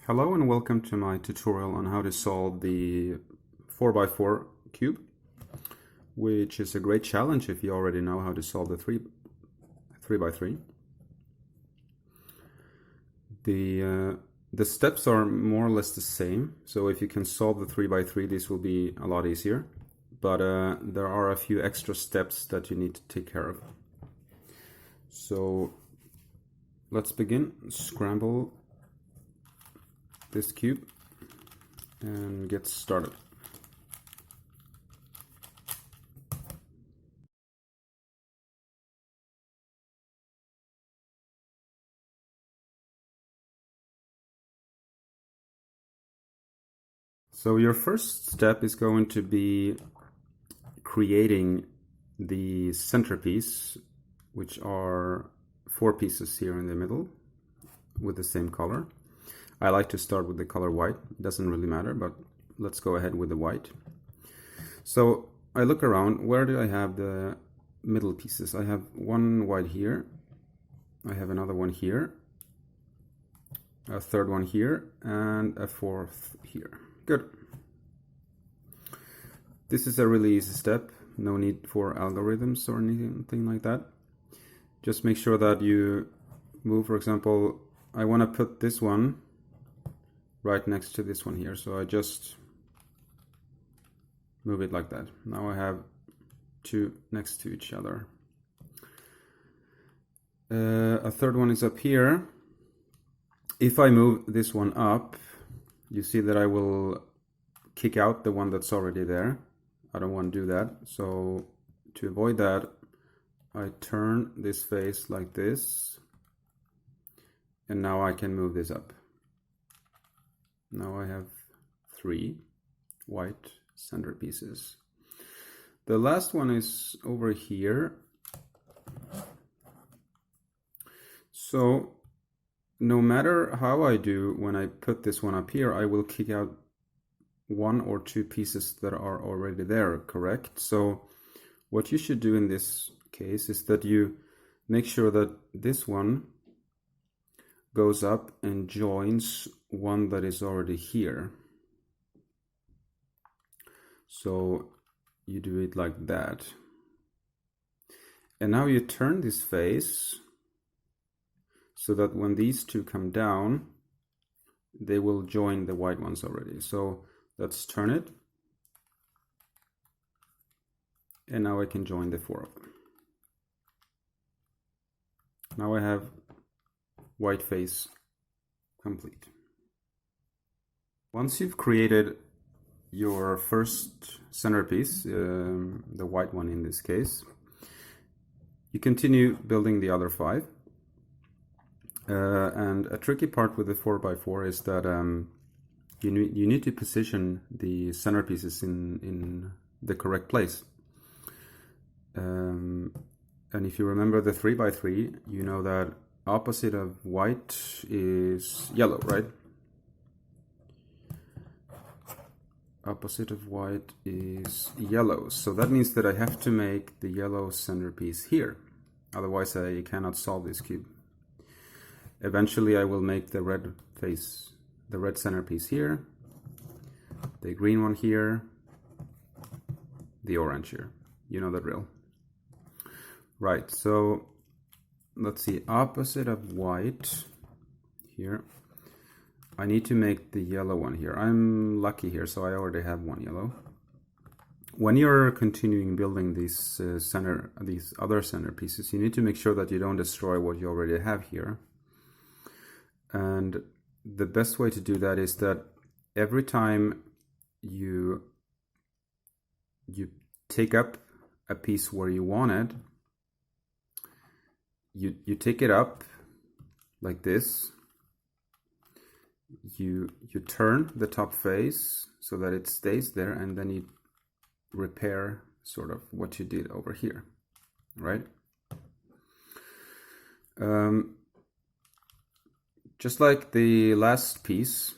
Hello and welcome to my tutorial on how to solve the 4x4 cube, which is a great challenge if you already know how to solve the 3x3. The steps are more or less the same, so if you can solve the 3x3 this will be a lot easier, but there are a few extra steps that you need to take care of. So let's begin. Scramble this cube and get started. So your first step is going to be creating the centerpiece, which are 4 pieces here in the middle with the same color. I like to start with the color white. It doesn't really matter, but let's go ahead with the white. So I look around, where do I have the middle pieces? I have one white here, I have another one here, a third one here, and a fourth here. Good. This is a really easy step, no need for algorithms or anything like that. Just make sure that you move, for example, I want to put this one right next to this one here, so I just move it like that. Now I have 2 next to each other. A third one is up here. If I move this one up, you see that I will kick out the one that's already there. I don't want to do that, so to avoid that I turn this face like this, and now I can move this up. Now I have 3 white centerpieces. The last one is over here. So no matter how I do, when I put this one up here, I will kick out 1 or 2 pieces that are already there, correct? So what you should do in this case is that you make sure that this one goes up and joins one that is already here. So you do it like that. And now you turn this face so that when these 2 come down, they will join the white ones already. So let's turn it. And now I can join the 4 of them. Now I have white face complete. Once you've created your first centerpiece, the white one in this case, you continue building the other 5. And a tricky part with the 4x4 is that you need to position the centerpieces in the correct place. And if you remember the 3x3, you know that opposite of white is yellow, right? Opposite of white is yellow. So that means that I have to make the yellow centerpiece here. Otherwise I cannot solve this cube. Eventually I will make the red face, the red centerpiece here, the green one here, the orange here. You know the drill. Right, so let's see, opposite of white here, I need to make the yellow one here. I'm lucky here, so I already have 1 yellow. When you're continuing building these other centerpieces, you need to make sure that you don't destroy what you already have here. And the best way to do that is that every time you take up a piece where you want it, you take it up like this, you turn the top face so that it stays there, and then you repair sort of what you did over here, right? Just like the last piece,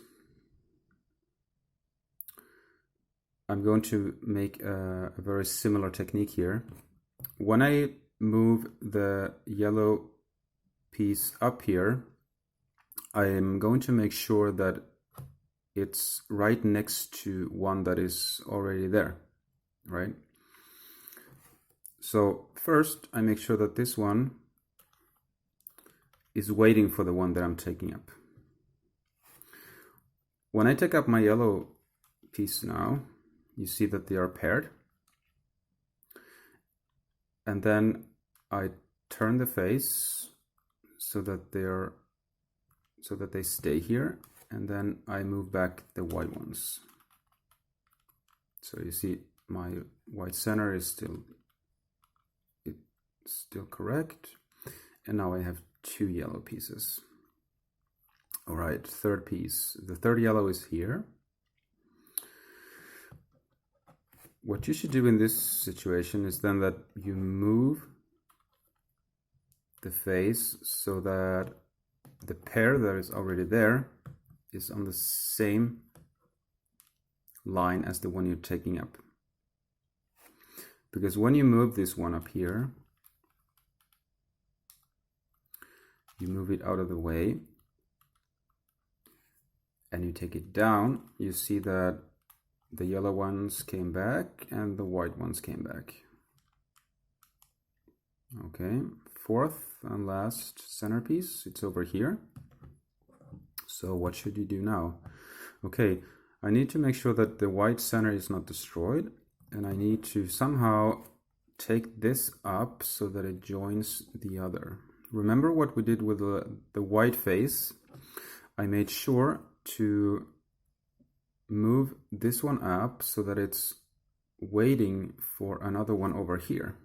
I'm going to make a very similar technique here. When I move the yellow piece up here, I am going to make sure that it's right next to one that is already there, right? So first I make sure that this one is waiting for the one that I'm taking up. When I take up my yellow piece now, you see that they are paired. And then I turn the face so that they stay here, and then I move back the white ones. So you see my white center is still correct, and now I have 2 yellow pieces. All right, third piece. The third yellow is here. What you should do in this situation is then that you move the face so that the pair that is already there is on the same line as the one you're taking up. Because when you move this one up here, you move it out of the way and you take it down, you see that the yellow ones came back and the white ones came back. Okay, fourth and last centerpiece, it's over here. So what should you do now? Okay, I need to make sure that the white center is not destroyed, and I need to somehow take this up so that it joins the other. Remember what we did with the white face? I made sure to move this one up so that it's waiting for another one over here.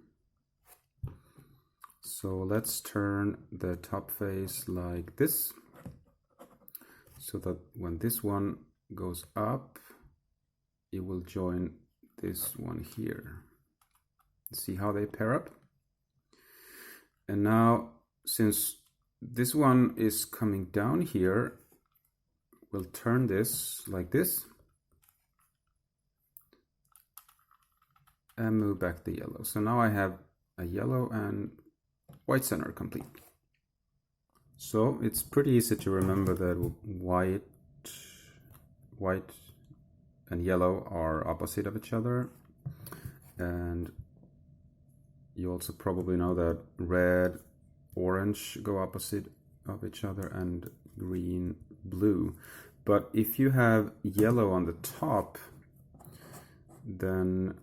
So let's turn the top face like this, so that when this one goes up, it will join this one here. See how they pair up? And now, since this one is coming down here, we'll turn this like this and move back the yellow. So now I have a yellow and white center complete. So it's pretty easy to remember that white and yellow are opposite of each other, and you also probably know that red, orange go opposite of each other, and green, blue. But if you have yellow on the top, then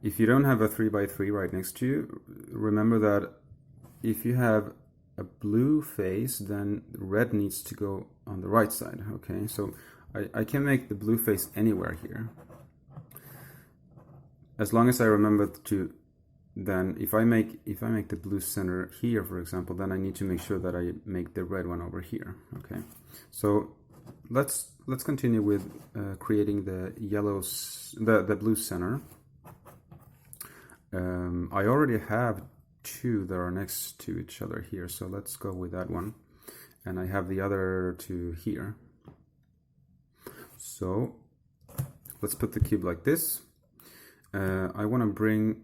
if you don't have a 3x3 right next to you, remember that if you have a blue face, then red needs to go on the right side. Okay, so I can make the blue face anywhere here, as long as I remember to. Then if I make the blue center here, for example, then I need to make sure that I make the red one over here. Okay, so let's continue with creating the the blue center. I already have 2 that are next to each other here, so let's go with that one, and I have the other 2 here. So let's put the cube like this. I want to bring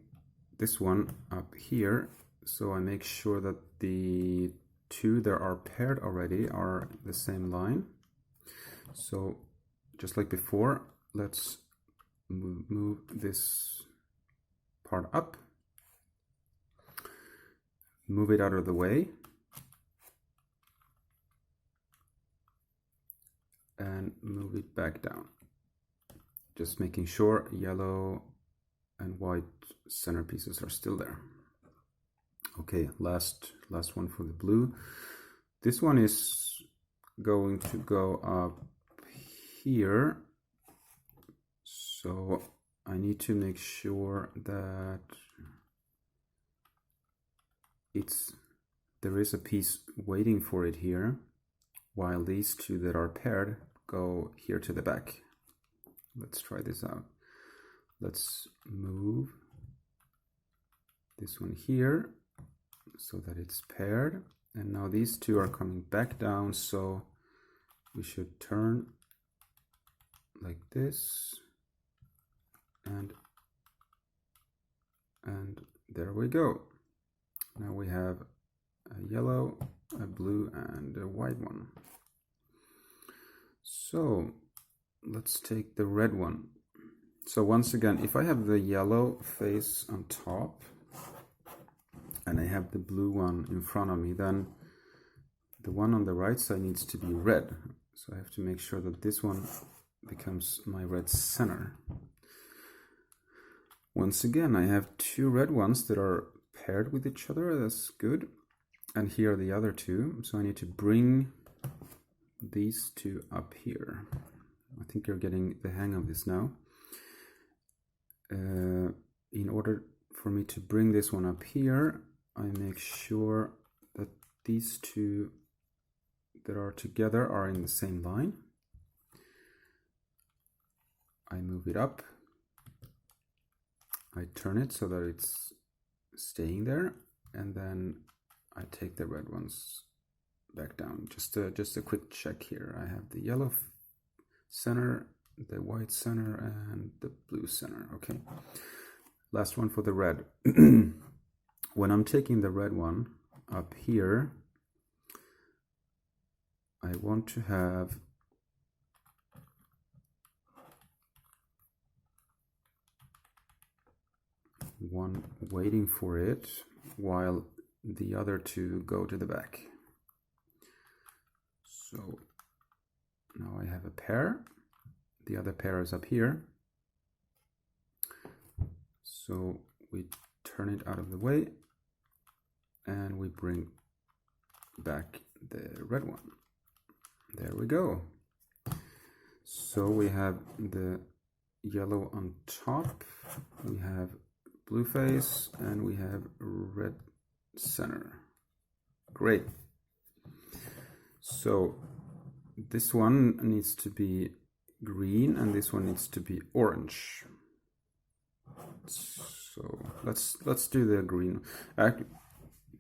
this one up here, so I make sure that the 2 that are paired already are the same line. So just like before, let's move this part up, move it out of the way, and move it back down, just making sure yellow and white centerpieces are still there. Okay, last one for the blue. This one is going to go up here, so I need to make sure that there is a piece waiting for it here, while these 2 that are paired go here to the back. Let's try this out. Let's move this one here so that it's paired, and now these 2 are coming back down, so we should turn like this, and there we go. Now we have a yellow, a blue, and a white one. So let's take the red one. So once again, if I have the yellow face on top and I have the blue one in front of me, then the one on the right side needs to be red. So I have to make sure that this one becomes my red center. Once again, I have two red ones that are paired with each other. That's good. And here are the other two. So I need to bring these two up here. I think you're getting the hang of this now. In order for me to bring this one up here, I make sure that these two that are together are in the same line. I move it up. I turn it so that it's staying there, and then I take the red ones back down. Just a quick check here. I have the yellow center, the white center, and the blue center. Okay. Last one for the red. When I'm taking the red one up here, I want to have one waiting for it while the other two go to the back. So now I have a pair. The other pair is up here. So we turn it out of the way and we bring back the red one. There we go. So we have the yellow on top, we have blue face, and we have red center. Great. So this one needs to be green and this one needs to be orange. So let's do the green. Actually,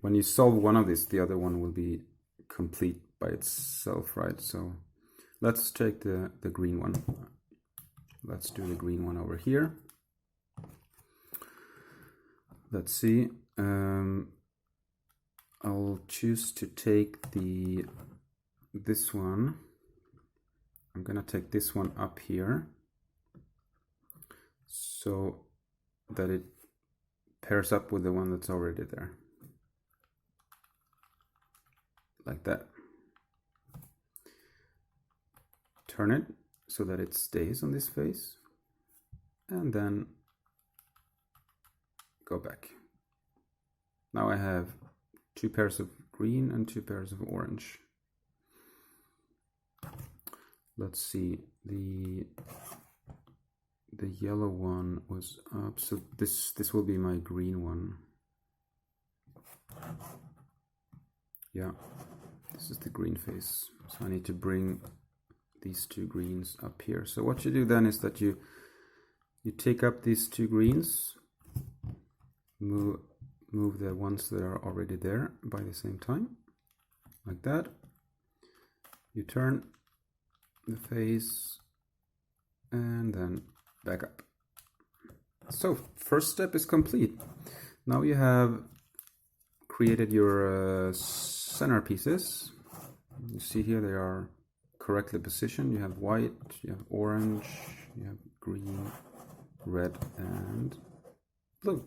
when you solve one of these, the other one will be complete by itself, right? So let's take the green one. Let's do the green one over here. Let's see. I'll choose to take this one. I'm gonna take this one up here so that it pairs up with the one that's already there. Like that. Turn it so that it stays on this face, and then go back. Now I have two pairs of green and two pairs of orange. Let's see, the yellow one was up, so this will be my green one. Yeah, this is the green face. So I need to bring these two greens up here. So what you do then is that you take up these two greens, move the ones that are already there by the same time, like that. You turn the face and then back up. So first step is complete. Now you have created your centerpieces. You see here they are correctly positioned. You have white, you have orange, you have green, red, and blue.